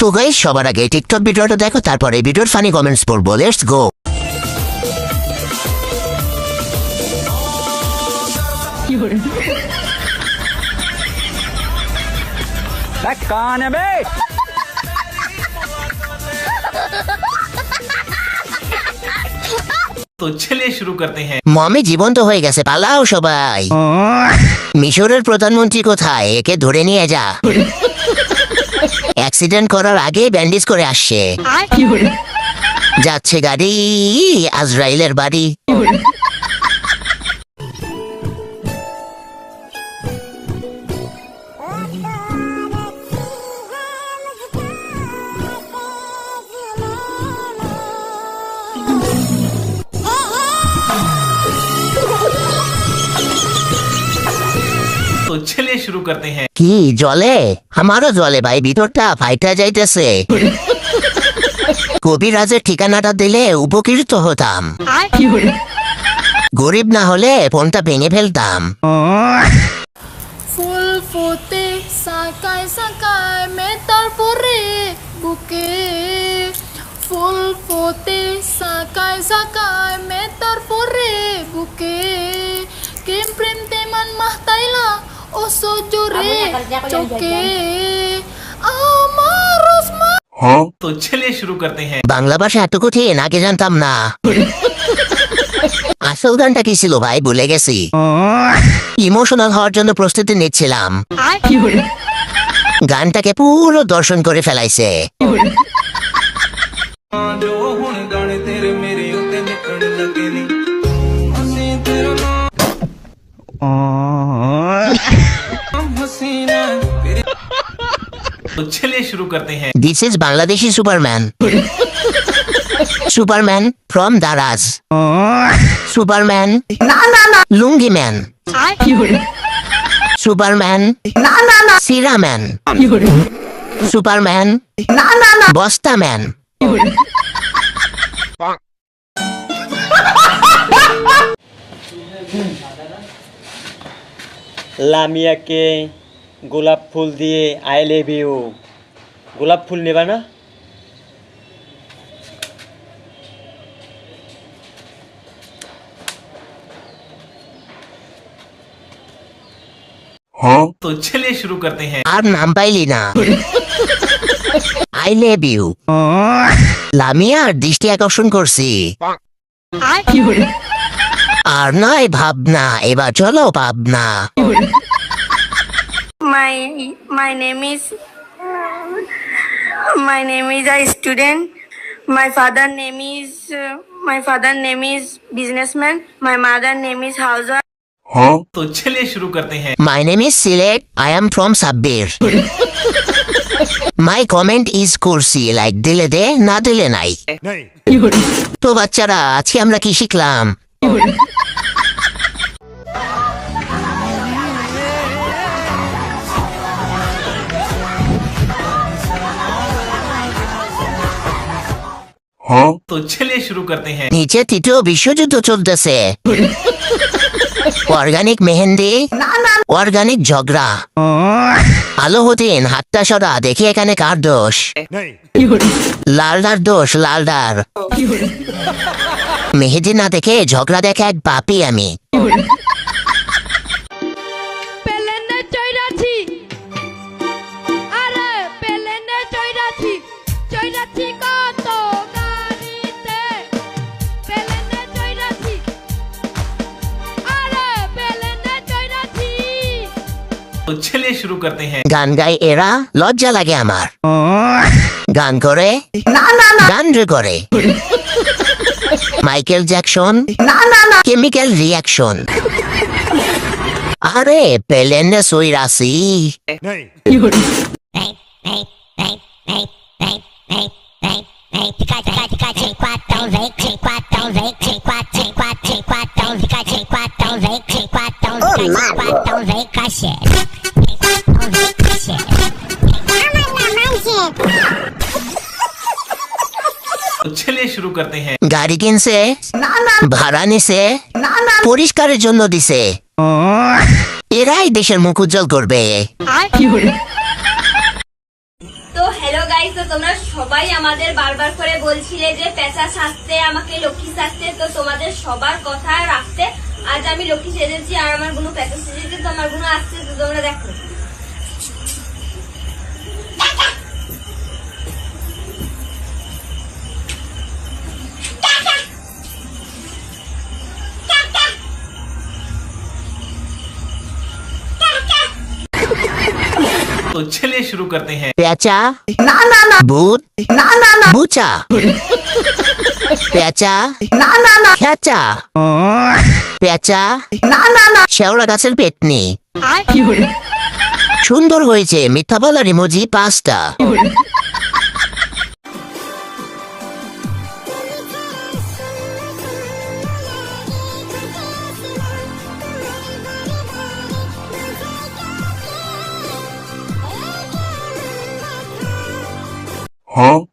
তো গাইস সবার আগে টিকটক ভিডিওটা দেখো, তারপরে ভিডিওর ফানি কমেন্টস পড়বো। Let's go. कान है बे। तो चलिए शुरू करते हैं। মমি জীবন্ত হয়ে গেছে, পালাও সবাই। মিশরের প্রধানমন্ত্রী কোথায়? একে ধরে নিয়ে যা। অ্যাক্সিডেন্ট করার আগে ব্যান্ডেজ করে আসছে। যাচ্ছে গাড়ি আজরাইলের বাড়ি। तो चलिए शुरू करते हैं। কি জলে? আমারও জলে ভাই, ভিতরটা ফাইটা যাইতেছে। কবিরাজের ঠিকানাটা দিলে উপকৃত হতাম। গরিব না হলে ফোনটা ভেঙে ফেলতাম। ফুল ফোটে সাকায় সাকায় মেতার পরে বুকে, ফুল ফোটে সাকায় সাকায় মেতার পরে বুকে, কেম প্রেম তেমান মাহতাইলা ও সজুরে চোকে আমার রসমা। तो चलिए शुरू करते हैं। বাংলা ভাষা এত কঠিন আগে জানতাম না। আসল গানটা কি ছিল ভাই ভুলে গেছি। ইমোশনাল হওয়ার জন্য প্রস্তুতি নিচ্ছিলাম, গানটাকে পুরো দর্শন করে ফেলাইছে। ਜੋ ਹੁਣ ਗਾਣੇ ਤੇਰੇ ਮੇਰੇ ਉੱਤੇ ਨਿਕਲਣ ਲੱਗੇ ਨੀ ਅਸੀਂ ਤੇਰਾ ਨਾਮ ਹਸੀਨਾ ਤੇਰੇ। तो चलिए शुरू करते हैं। This is Bangladeshi superman. Superman from Daraz. Superman lungi man. Superman সিরাম্যান। সুপারম্যান বস্তা ম্যান। লামিয়াকে গোলাপ ফুল দিয়ে আই লাভ ইউ। গোলাপ ফুল নেবা না? तो चलिए शुरू करते हैं। আর নাম পাইলি না। আই লাভ ইউ লামিয়ার দৃষ্টি আকর্ষণ করছি। আর নয় ভাবনা, এবার চলো Pabna. My name is a student. My father name is businessman. My mother name is housewife. तो चलिए शुरू करते हैं। My name is Silet. I am from Sabbir. My comment is kursi, like দিলে দে না দিলে নাই। তো বাচ্চারা আজকে আমরা কি শিখলাম? तो चलिए शुरू करते हैं। নিচে তৃতীয় বিশ্বযুদ্ধ চলতেছে। অর্গানিক মেহেন্দি, অর্গানিক ঝগড়া। আলোহদ্দিন হাতটা সরা, দেখি এখানে কার দোষ। লালদার দোষ, লালদার। মেহেদি না দেখে ঝগড়া দেখে এক বাপি আমি। পেলেনে চৈরাছি, আরে পেলেনে চৈরাছি, চৈরাছি কত গাড়িতে, পেলেনে চৈরাছি, আরে পেলেনে চৈরাছি। तो चलिए शुरू करते हैं। গান গাই এরা, লজ্জা লাগে আমার। গান করে গান রে করে। Michael Jackson chemical reaction. আরে পেলেনে সইরাছি। तो चलिए शुरू करते हैं। গাড়ি কিনছে, ভাড়া নিছে, পরিষ্কারের জন্য দিছে। এরাই দেশের মুখ উজ্জ্বল করবে। তো হ্যালো গাইস, তো তোমরা সবাই আমাদের বারবার করে বলছিলে যে পেঁচা সাজতে, আমাকে লক্ষ্মী সাজতে, তো তোমাদের সবার কথা রাখতে আজ আমি লক্ষ্মী সেজেছি আর আমার গুলো পেঁচা সেজেছে, তো আমার গুলো আসছে, তো তোমরা দেখো। तो चलिए शुरू करते हैं। পেঁচা না না না ভূত না না না বুচা পেঁচা না না না খেচা পেঁচা না না না শেওড়া গাছের পেটনি। সুন্দর হয়েছে, মিথ্যা বলার ইমোজি 5টা।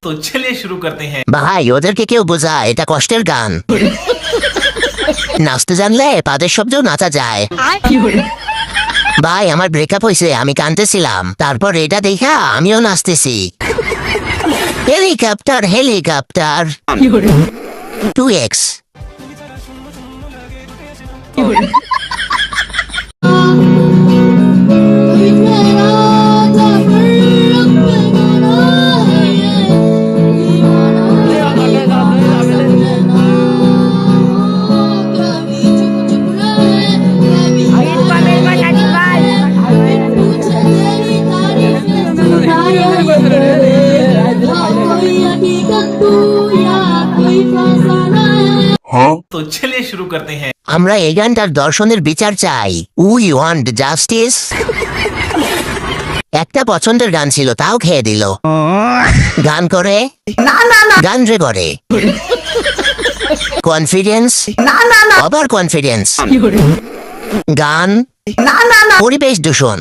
तो चलिए शुरू करते हैं। ভাই ওদেরকে কেউ বোঝা, এটা কষ্টের গান। নাচতে জানলে পাদের শব্দেও নাচা যায়। ভাই আমার ব্রেকআপ হয়েছে, আমি কাঁদতেছিলাম, তারপর এটা দেখা আমিও নাচতেছি। Helicopter helicopter 2x। तो चलिए शुरू करते हैं। আমরা এই গানটার দর্শনের বিচার চাই। We want justice. একটা পছন্দের গান ছিল, তাও খেয়ে দিল। গান করে না না না গান রে করে কনফিডেন্স না না না ওভার কনফিডেন্স গান না না না পরিবেশ দূষণ।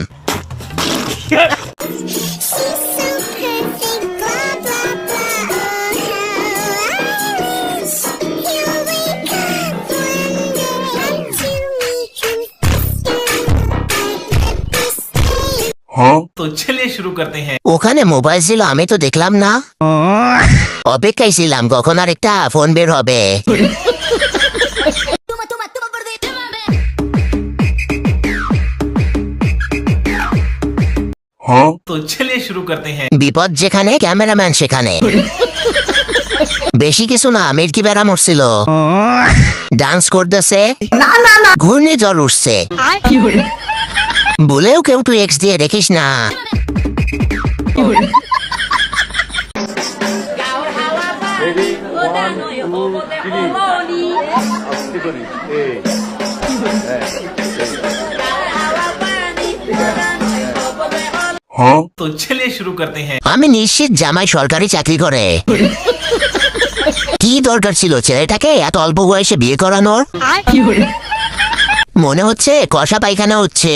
तो चलिए शुरू करते हैं। ওখানে মোবাইল ছিল, আমি তো দেখলাম না। অপেক্ষায় ছিলাম কখন আর একটা ফোন বের হবে। तो चलिए शुरू करते हैं। বিপদ যেখানে ক্যামেরাম্যান সেখানে। বেশি কিছু না, মির্কি বেড়া মরছিল, ডান্স করতেছে না না না ঘূর্ণিঝড় উঠছে, বলেও কেউ 2x দিয়ে দেখিস না। तो चलिए शुरू करते हैं। আমি নিশ্চিত জামাই সরকারি চাকরি করে। কি দরকার ছিল ছেলেটাকে এত অল্প বয়সে বিয়ে করানোর? মনে হচ্ছে কষা পায়খানা হচ্ছে।